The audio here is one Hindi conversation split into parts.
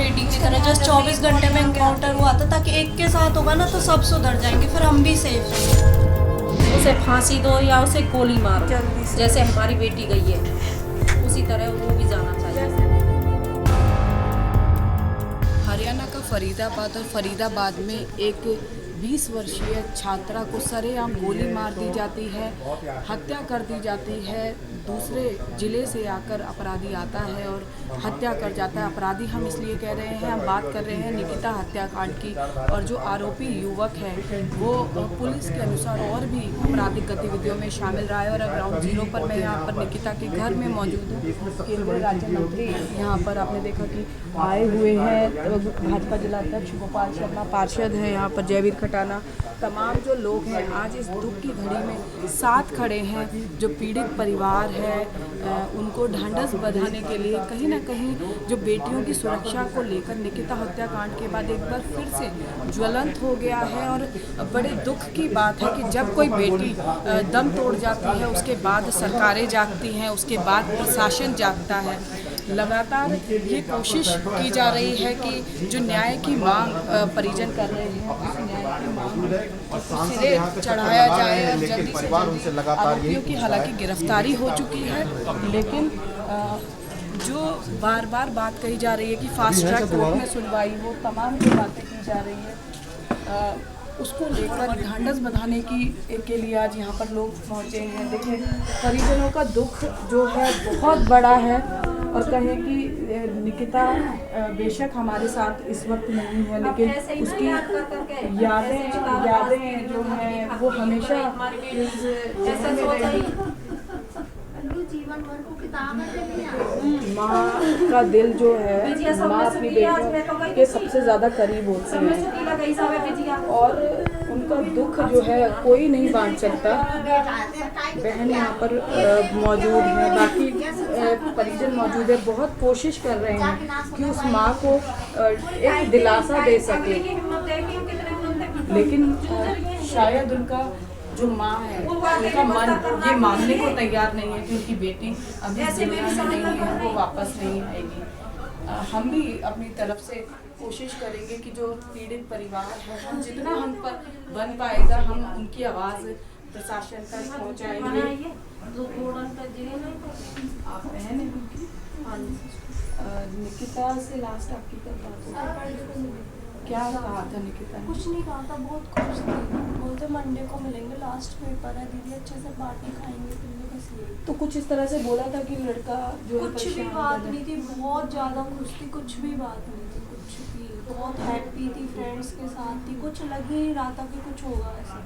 रेडी की तरह जस्ट 24 घंटे में एनकाउंटर हुआ था, ताकि एक के साथ होगा ना तो सब सुधर जाएंगे, फिर हम भी सेफ हैं। उसे फांसी दो या उसे गोली मारो, जल्दी से। जैसे हमारी बेटी गई है उसी तरह वो भी जाना चाहिए। हरियाणा का फरीदाबाद में एक 20 वर्षीय छात्रा को सरेआम गोली मार दी जाती है, हत्या कर दी जाती है। दूसरे ज़िले से आकर अपराधी आता है और हत्या कर जाता है। अपराधी हम इसलिए कह रहे हैं, हम बात कर रहे हैं निकिता हत्याकांड की, और जो आरोपी युवक है वो पुलिस के अनुसार और भी आपराधिक गतिविधियों में शामिल रहा है। और ग्राउंड जीरो पर मैं यहाँ पर निकिता के घर में मौजूद हूँ। केंद्रीय राज्य मंत्री यहाँ पर आपने देखा कि आए हुए हैं, भाजपा जिलाध्यक्ष गोपाल शर्मा, पार्षद हैं यहाँ पर जयवीर खटाना, तमाम जो लोग हैं आज इस दुख की घड़ी में साथ खड़े हैं। जो पीड़ित परिवार है उनको ढांढस बंधाने के लिए कहीं ना कहीं जो बेटियों की सुरक्षा को लेकर निकिता हत्याकांड के बाद एक बार फिर से ज्वलंत हो गया है। और बड़े दुख की बात है कि जब कोई बेटी दम तोड़ जाती है उसके बाद सरकारें जागती हैं, उसके बाद प्रशासन जागता है। लगातार ये कोशिश की जा रही है कि जो न्याय की मांग परिजन कर रहे हैं उस न्याय की मांग सिरे चढ़ाया जाए और जल्दी से जल्दी आरोपियों की हालांकि गिरफ्तारी हो चुकी है, लेकिन जो बार बार बात कही जा रही है कि फास्ट ट्रैक कोर्ट में सुनवाई हो, तमाम जो बातें की जा रही है उसको लेकर ढांढस बंधाने के लिए आज यहाँ पर लोग पहुँचे हैं। देखिए परिजनों का दुख जो है बहुत बड़ा है, और कहें कि निकिता बेशक हमारे साथ इस वक्त नहीं है, लेकिन उसकी यादें जो हैं वो हमेशा माँ का दिल जो है, माँ अपनी बेटियों के सबसे ज़्यादा करीब होती है और उनका दुख जो है कोई नहीं बांट सकता। बहन यहाँ पर मौजूद है, बाकी परिजन मौजूद है, बहुत कोशिश कर रहे हैं कि उस माँ को एक दिलासा दे सके, लेकिन शायद उनका जो माँ है उनका मन ये मानने को तैयार नहीं है कि उनकी बेटी अभी दुनिया में नहीं है, वो वापस नहीं आएगी। हम भी अपनी तरफ से कोशिश करेंगे कि जो पीड़ित परिवार है, हम जितना हम पर बन पाएगा हम उनकी आवाज़ प्रशासन तक पहुँचाएंगे। आप बहन हैं निकिता से लास्ट आपकी कब बात हुई? क्या कहा था निकिता ने? कुछ नहीं कहा था, बहुत खुश थी, बोलते मंडे को मिलेंगे, लास्ट पेपर है दीदी, अच्छे से पार्टी खाएंगे पीएंगे, बस ये। तो कुछ इस तरह से बोला था कि लड़का जो कुछ भी बात नहीं थी, बहुत ज़्यादा खुश थी, कुछ भी बात नहीं थी, कुछ भी बहुत हैप्पी थी, फ्रेंड्स के साथ थी, कुछ लग ही नहीं रहा था कि कुछ होगा ऐसा।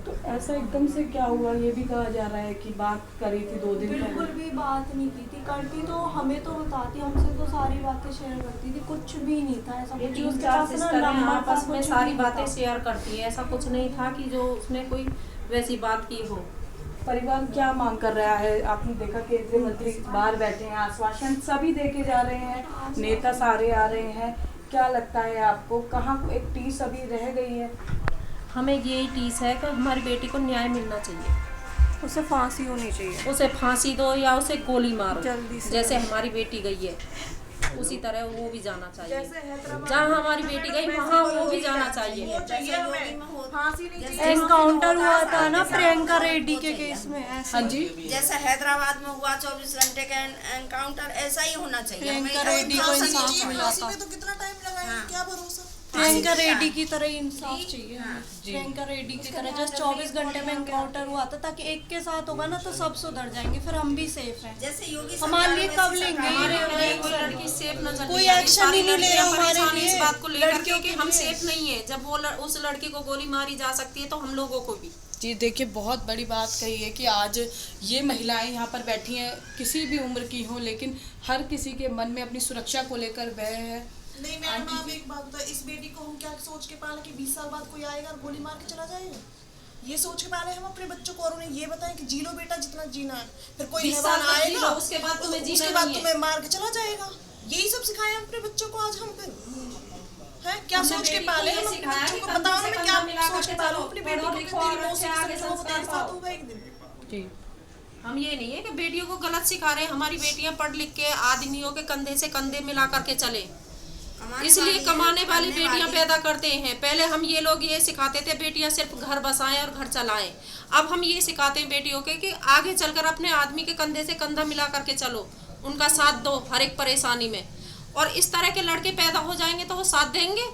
तो ऐसा एकदम से क्या हुआ? ये भी कहा जा रहा है कि बात करी थी 2 दिन पहले। बिल्कुल भी बात नहीं की थी, करती तो हमें तो बताती, हमसे तो सारी बातें शेयर करती थी, कुछ भी नहीं था ऐसा। ये 3-4 सिस्टर हैं आपस में सारी बातें शेयर करती है, ऐसा कुछ नहीं था कि जो उसने कोई वैसी बात की हो। परिवार क्या मांग कर रहा है? आपने देखा केंद्रीय मंत्री बाहर बैठे हैं, आश्वासन सभी देके जा रहे हैं, नेता सारे आ रहे हैं, क्या लगता है आपको कहाँ एक टीस अभी रह गई है? हमें यही टीस है कि हमारी बेटी को न्याय मिलना चाहिए, उसे फांसी होनी चाहिए, उसे फांसी दो या उसे गोली मारो, जल्दी से। जैसे हमारी बेटी गई है उसी तरह वो भी जाना चाहिए। जहाँ हमारी बेटी गई वहाँ वो भी जाना चाहिए। एनकाउंटर हुआ था ना प्रियंका रेड्डी के केस में, ऐसा। हाँ जी, जैसा हैदराबाद में हुआ 24 घंटे का एनकाउंटर, ऐसा ही होना चाहिए। प्रियंका रेड्डी को इंसाफ मिला था, तो कितना टाइम लगा है, क्या भरोसा। प्रियंका रेड्डी की तरह ही इंसाफ चाहिए। प्रियंका रेड्डी की तरह जस्ट 24 घंटे में एनकाउंटर हुआ था, ताकि एक के साथ होगा ना तो सब सुधर जाएंगे, फिर हम भी सेफ हैं। जैसे योगी हमारे लिए कब लेंगे कोई लड़की सेफ न कोई एक्शन ही नहीं ले रहा हमारे लिए इस बात को लेकर के हम सेफ नहीं है। जब वो उस लड़की को गोली मारी जा सकती है तो हम लोगों को भी। जी देखिए, बहुत बड़ी बात कही है कि आज ये महिलाएं यहाँ पर बैठी हैं, किसी भी उम्र की हो, लेकिन हर किसी के मन में अपनी सुरक्षा को लेकर भय है। नहीं मैम, आप एक बात बताओ, इस बेटी को हम क्या सोच के पाले कि 20 साल बाद कोई आएगा और गोली मार के चला जाएगा? ये सोच के पाले हम अपने बच्चों को, और उन्हें ये बताएं कि जी लो बेटा जितना जीना है, फिर कोई हैवान आएगा उसके बाद तुम्हें जीना उसके बाद नहीं है। तुम्हें मार के चला जाएगा। यही सब सिखाया हम अपने बच्चों को आज हम फिर हैं क्या सोच के पाले हम अपने बच्चों को? बताओ ना, मैं क्या सोच के पालूं अपनी बेटी को कि तेरी मौसी के साथ होगा एक दिन। जी, हम ये नहीं है कि बेटियों को गलत सिखा रहे हैं। हमारी बेटियां पढ़ लिख के आदमियों के कंधे से कंधे मिला करके चले, इसलिए कमाने वाली बेटियां पैदा करते हैं। पहले हम ये लोग ये सिखाते थे बेटियां सिर्फ घर बसाएं और घर चलाएं। अब हम ये सिखाते हैं बेटियों के कि आगे चलकर अपने आदमी के कंधे से कंधा मिला करके चलो, उनका साथ दो हर एक परेशानी में। और इस तरह के लड़के पैदा हो जाएंगे तो वो साथ देंगे,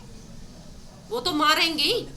वो तो मारेंगे ही।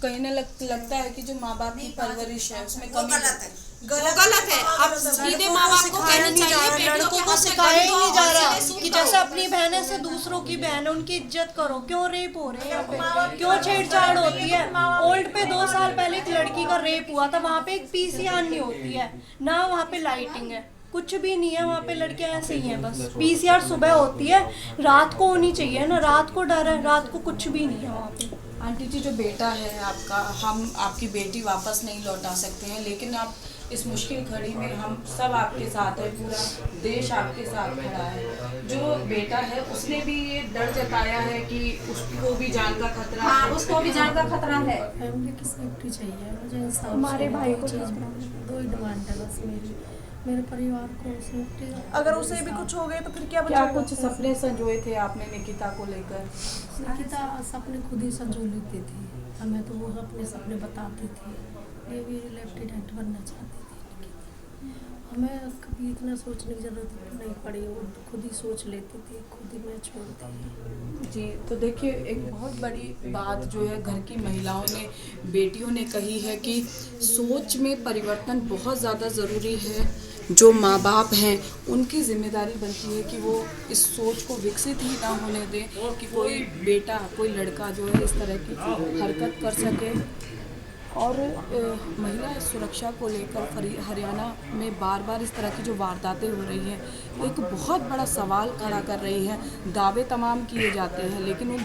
कहीं ना लगता है कि जो माँ बाप की परवरिश है उसमें वो कमी गलत है। गलत है। अब सीधे माँ बाप को कहना चाहिए बेटियों लड़कों के को हाथ में सिखाया ही गन दो नहीं जा और रहा सीधे कि सूट दो। जैसे अपनी बहन है से दूसरों की बहन है उनकी इज्जत करो। क्यों रेप हो रहे हैं यहाँ पे, क्यों छेड़छाड़ होती है? ओल्ड पे 2 साल पहले एक लड़की का रेप हुआ था, वहाँ पे एक पीसीआर नहीं होती है ना, वहाँ पे लाइटिंग है, कुछ भी नहीं है वहाँ पे। लड़कियाँ ऐसे ही हैं, बस पीसीआर सुबह होती है, रात को होनी चाहिए ना, रात को डर है, रात को कुछ भी नहीं है वहाँ पे। आंटी जी, जो बेटा है आपका, हम आपकी बेटी वापस नहीं लौटा सकते हैं, लेकिन आप इस मुश्किल घड़ी में हम सब आपके साथ है, पूरा देश आपके साथ खड़ा है। जो बेटा है उसने भी ये डर जताया है कि उसको भी जान का खतरा हाँ, है। उसको भी जान का खतरा है। फैमिली की सेफ्टी चाहिए मुझे, इंसाफ हमारे चाहिए। भाई को चीज़ दो ही डिमांड है बस मेरी, मेरे परिवार को सेफ्टी। अगर उसे भी कुछ हो गया तो फिर क्या क्या बचेगा? कुछ सपने संजोए थे आपने निकिता को लेकर? निकिता सपने खुद ही संजो लेती थी, हमें तो वो अपने सपने बताती थी। ये भी लेफ्टिनेंट बनना चाहती थी निकिता, हमें कभी इतना सोचने की जरूरत नहीं पड़ी, वो खुद ही सोच लेती थी, खुद ही मैं छोड़ती। जी, तो देखिए, एक बहुत बड़ी बात जो है घर की महिलाओं ने, बेटियों ने कही है कि सोच में परिवर्तन बहुत ज़्यादा ज़रूरी है। जो माँ बाप हैं उनकी जिम्मेदारी बनती है कि वो इस सोच को विकसित ही ना होने दें कि कोई बेटा, कोई लड़का जो है इस तरह की हरकत कर सके। और महिला सुरक्षा को लेकर हरियाणा में बार बार इस तरह की जो वारदातें हो रही हैं, एक बहुत बड़ा सवाल खड़ा कर रही हैं। दावे तमाम किए जाते हैं, लेकिन उन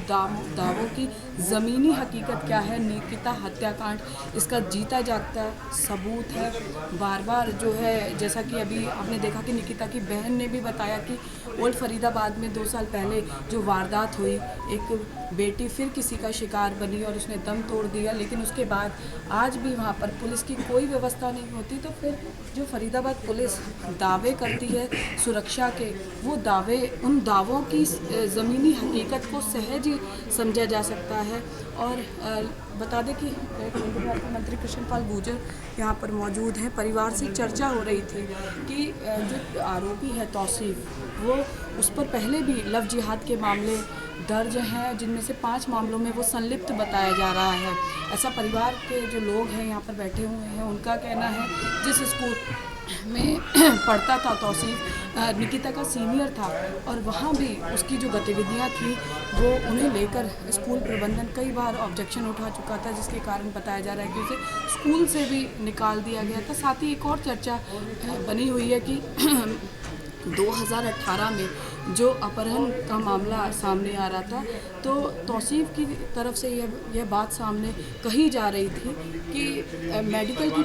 दावों की ज़मीनी हकीकत क्या है? निकिता हत्याकांड इसका जीता जागता सबूत है। बार बार जो है, जैसा कि अभी आपने देखा कि निकिता की बहन ने भी बताया कि ओल्ड फरीदाबाद में 2 साल पहले जो वारदात हुई, एक बेटी फिर किसी का शिकार बनी और उसने दम तोड़ दिया, लेकिन उसके बाद आज भी वहाँ पर पुलिस की कोई व्यवस्था नहीं होती। तो फिर जो फरीदाबाद पुलिस दावे करती है सुरक्षा के, वो दावे, उन दावों की ज़मीनी हकीकत को सहज ही समझा जा सकता है। और बता दें कि केंद्रीय मंत्री कृष्णपाल गुर्जर यहाँ पर मौजूद हैं। परिवार से चर्चा हो रही थी कि जो आरोपी है तौसीफ, वो उस पर पहले भी लव जिहाद के मामले दर्ज हैं, जिनमें से 5 मामलों में वो संलिप्त बताया जा रहा है। ऐसा परिवार के जो लोग हैं यहाँ पर बैठे हुए हैं, उनका कहना है। जिस स्कूल में पढ़ता था तौसीफ, निकिता का सीनियर था, और वहाँ भी उसकी जो गतिविधियाँ थी वो उन्हें लेकर स्कूल प्रबंधन कई बार ऑब्जेक्शन उठा चुका था, जिसके कारण बताया जा रहा है कि उसे स्कूल से भी निकाल दिया गया था। साथ ही एक और चर्चा बनी हुई है कि 2018 में जो अपहरण का मामला सामने आ रहा था, तो तौसीफ की तरफ से यह बात सामने कही जा रही थी कि मेडिकल की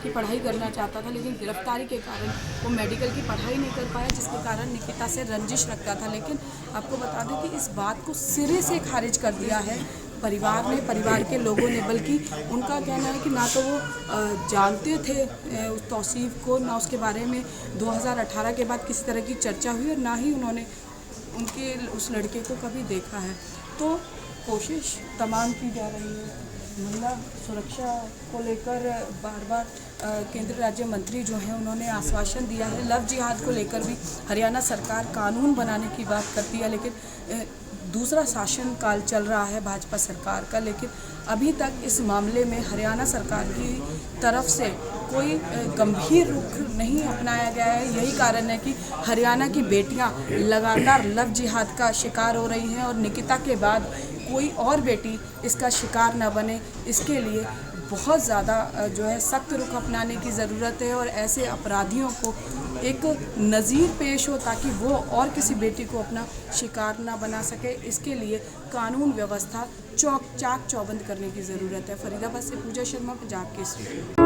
पढ़ाई करना चाहता था, लेकिन गिरफ्तारी के कारण वो मेडिकल की पढ़ाई नहीं कर पाया, जिसके कारण निकिता से रंजिश रखता था। लेकिन आपको बता दें कि इस बात को सिरे से खारिज कर दिया है परिवार ने, परिवार के लोगों ने। बल्कि उनका कहना है कि ना तो वो जानते थे उस तौसीफ को, ना उसके बारे में 2018 के बाद किसी तरह की चर्चा हुई, और ना ही उन्होंने उनके उस लड़के को कभी देखा है। तो कोशिश तमाम की जा रही है। महिला सुरक्षा को लेकर बार बार केंद्रीय राज्य मंत्री जो हैं उन्होंने आश्वासन दिया है। लव जिहाद को लेकर भी हरियाणा सरकार कानून बनाने की बात करती है, लेकिन दूसरा शासनकाल चल रहा है भाजपा सरकार का, लेकिन अभी तक इस मामले में हरियाणा सरकार की तरफ से कोई गंभीर रुख नहीं अपनाया गया है। यही कारण है कि हरियाणा की बेटियां लगातार लव जिहाद का शिकार हो रही हैं, और निकिता के बाद कोई और बेटी इसका शिकार न बने, इसके लिए बहुत ज़्यादा जो है सख्त रुख अपनाने की ज़रूरत है। और ऐसे अपराधियों को एक नज़ीर पेश हो, ताकि वो और किसी बेटी को अपना शिकार ना बना सके। इसके लिए कानून व्यवस्था चाक चौबंद करने की ज़रूरत है। फरीदाबाद से पूजा शर्मा, पंजाब केसरी।